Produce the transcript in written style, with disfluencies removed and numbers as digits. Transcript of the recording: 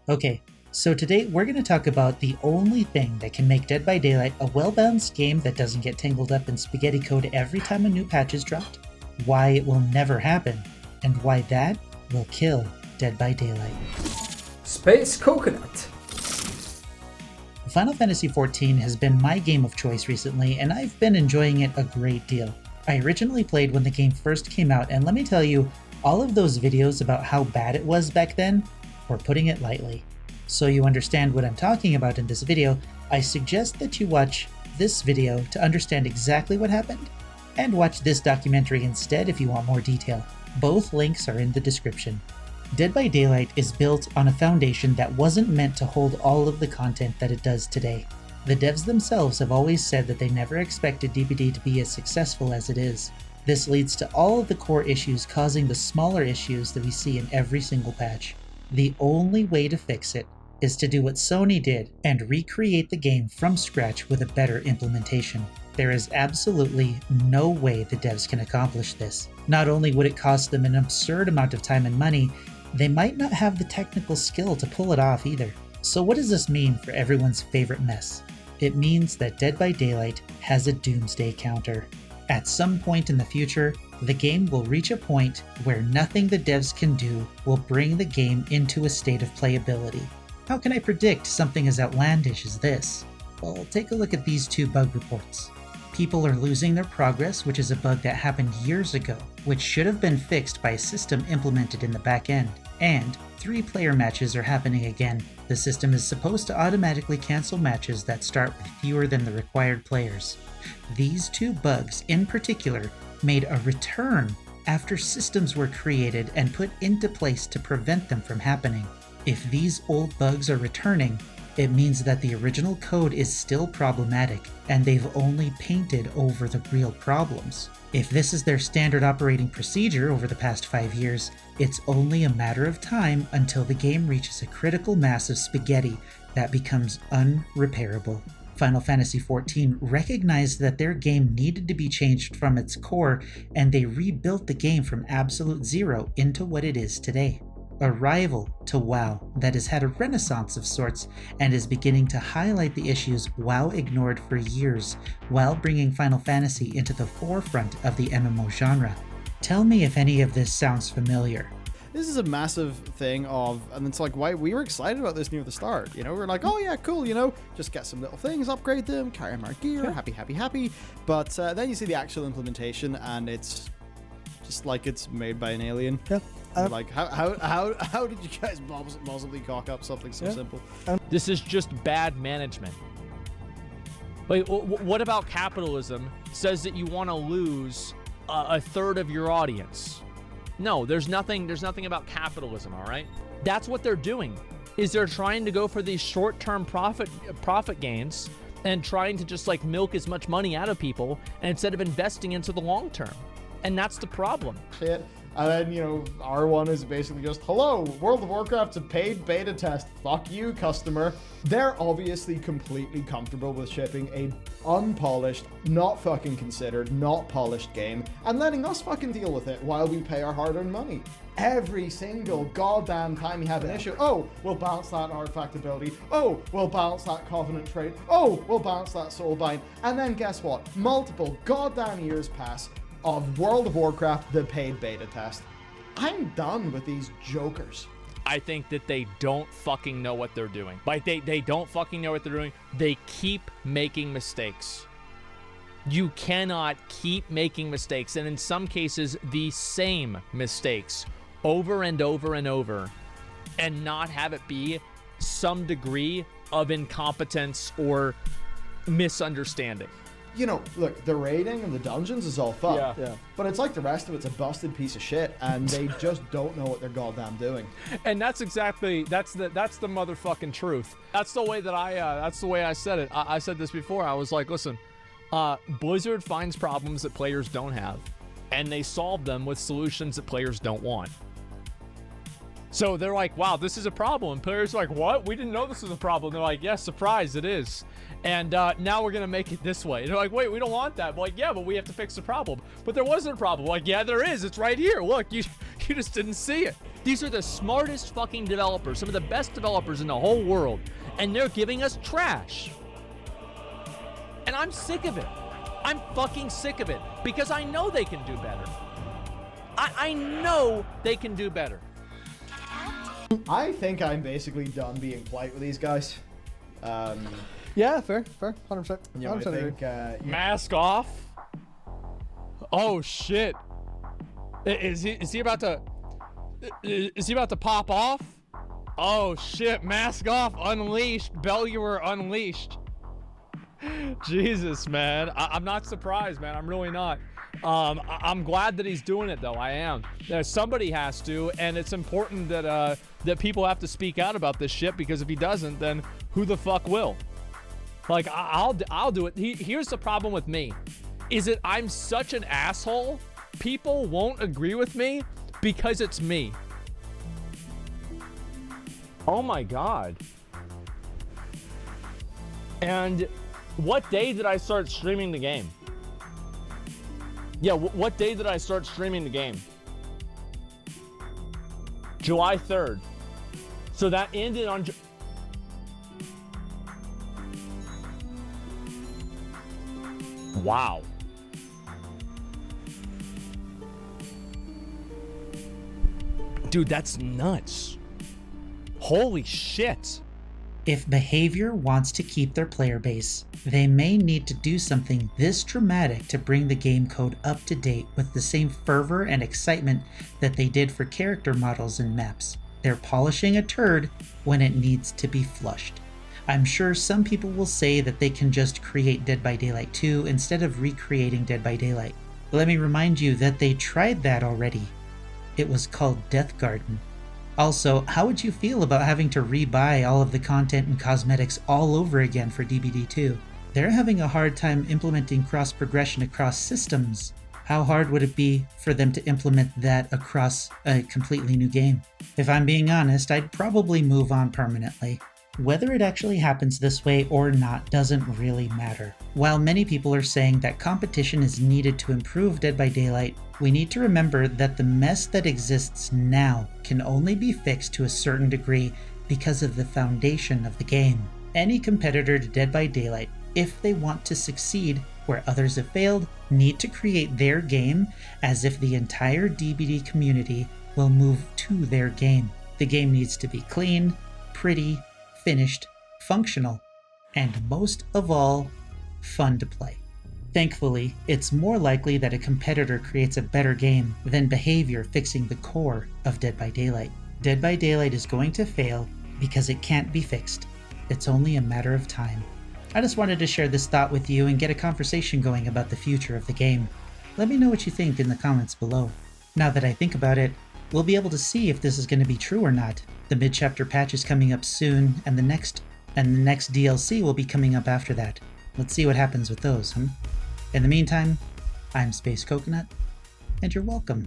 Okay, so today we're going to talk about the only thing that can make Dead by Daylight a well-balanced game that doesn't get tangled up in spaghetti code every time a new patch is dropped, why it will never happen, and why that will kill Dead by Daylight. Space Coconut. Final Fantasy XIV has been my game of choice recently, and I've been enjoying it a great deal. I originally played when the game first came out, and let me tell you, all of those videos about how bad it was back then were putting it lightly. So you understand what I'm talking about in this video, I suggest that you watch this video to understand exactly what happened, and watch this documentary instead if you want more detail. Both links are in the description. Dead by Daylight is built on a foundation that wasn't meant to hold all of the content that it does today. The devs themselves have always said that they never expected DBD to be as successful as it is. This leads to all of the core issues causing the smaller issues that we see in every single patch. The only way to fix it is to do what Sony did and recreate the game from scratch with a better implementation. There is absolutely no way the devs can accomplish this. Not only would it cost them an absurd amount of time and money, they might not have the technical skill to pull it off either. So what does this mean for everyone's favorite mess? It means that Dead by Daylight has a doomsday counter. At some point in the future, the game will reach a point where nothing the devs can do will bring the game into a state of playability. How can I predict something as outlandish as this? Well, take a look at these two bug reports. People are losing their progress, which is a bug that happened years ago, which should have been fixed by a system implemented in the back end. And 3-player matches are happening again. The system is supposed to automatically cancel matches that start with fewer than the required players. These two bugs in particular made a return after systems were created and put into place to prevent them from happening. If these old bugs are returning, it means that the original code is still problematic and they've only painted over the real problems. If this is their standard operating procedure over the past 5 years, it's only a matter of time until the game reaches a critical mass of spaghetti that becomes unrepairable. Final Fantasy XIV recognized that their game needed to be changed from its core, and they rebuilt the game from absolute zero into what it is today. A rival to WoW that has had a renaissance of sorts and is beginning to highlight the issues WoW ignored for years while bringing Final Fantasy into the forefront of the MMO genre. Tell me if any of this sounds familiar. This is a massive thing and it's like, why we were excited about this near the start, you know, we're like, oh yeah, cool, you know, just get some little things, upgrade them, carry more gear, happy. But then you see the actual implementation and it's just like it's made by an alien. Yeah. Like, how did you guys possibly cock up something so simple? This is just bad management. Wait, what about capitalism says that you want to lose a third of your audience? No, there's nothing about capitalism, all right? That's what they're doing, is they're trying to go for these short-term profit gains and trying to just like milk as much money out of people and instead of investing into the long term. And that's the problem. Shit. And then, you know, R1 is basically just, hello, World of Warcraft's a paid beta test. Fuck you, customer. They're obviously completely comfortable with shipping a unpolished, not fucking considered, not polished game and letting us fucking deal with it while we pay our hard-earned money. Every single goddamn time you have an issue, oh, we'll balance that artifact ability. Oh, we'll balance that covenant trait. Oh, we'll balance that soulbind. And then guess what? Multiple goddamn years pass of World of Warcraft, the paid beta test. I'm done with these jokers. I think that they don't fucking know what they're doing. Like, they don't fucking know what they're doing. They keep making mistakes. You cannot keep making mistakes, and in some cases, the same mistakes over and over and over, and not have it be some degree of incompetence or misunderstanding. You know, look, the raiding and the dungeons is all fun. Yeah. But it's like the rest of it's a busted piece of shit, and they just don't know what they're goddamn doing. And that's the motherfucking truth. That's the way that I said it. I said this before. I was like, listen, Blizzard finds problems that players don't have, and they solve them with solutions that players don't want. So they're like, wow, this is a problem. And players are like, what? We didn't know this was a problem. They're like, yes, surprise, it is. And now we're going to make it this way. And they're like, wait, we don't want that. We're like, yeah, but we have to fix the problem. But there wasn't a problem. We're like, yeah, there is. It's right here. Look, you just didn't see it. These are the smartest fucking developers, some of the best developers in the whole world, and they're giving us trash. And I'm sick of it. I'm fucking sick of it because I know they can do better. I know they can do better. I think I'm basically done being polite with these guys. Yeah, fair, 100%. You know, I 100% think, agree. Mask off? Oh shit. Is he about to pop off? Oh shit, mask off, unleashed, Bellular unleashed. Jesus, man. I'm not surprised, man. I'm really not. I'm glad that he's doing it, though. I am. Somebody has to, and it's important that that people have to speak out about this shit, because if he doesn't, then who the fuck will? Like, I'll do it. Here's the problem with me, is that I'm such an asshole. People won't agree with me because it's me. Oh my God. And what day did I start streaming the game? Yeah, what day did I start streaming the game? July 3rd. So that ended on... Wow. Dude, that's nuts. Holy shit. If Behavior wants to keep their player base, they may need to do something this dramatic to bring the game code up to date with the same fervor and excitement that they did for character models and maps. They're polishing a turd when it needs to be flushed. I'm sure some people will say that they can just create Dead by Daylight 2 instead of recreating Dead by Daylight. But let me remind you that they tried that already. It was called Death Garden. Also, how would you feel about having to rebuy all of the content and cosmetics all over again for DBD2? They're having a hard time implementing cross-progression across systems. How hard would it be for them to implement that across a completely new game? If I'm being honest, I'd probably move on permanently. Whether it actually happens this way or not doesn't really matter. While many people are saying that competition is needed to improve Dead by Daylight, we need to remember that the mess that exists now can only be fixed to a certain degree because of the foundation of the game. Any competitor to Dead by Daylight, if they want to succeed where others have failed, need to create their game as if the entire DBD community will move to their game. The game needs to be clean, pretty, finished, functional, and most of all, fun to play. Thankfully, it's more likely that a competitor creates a better game than Behavior fixing the core of Dead by Daylight. Dead by Daylight is going to fail because it can't be fixed. It's only a matter of time. I just wanted to share this thought with you and get a conversation going about the future of the game. Let me know what you think in the comments below. Now that I think about it, we'll be able to see if this is going to be true or not. The mid-chapter patch is coming up soon, and the next DLC will be coming up after that. Let's see what happens with those, huh? In the meantime, I'm Space Coconut, and you're welcome.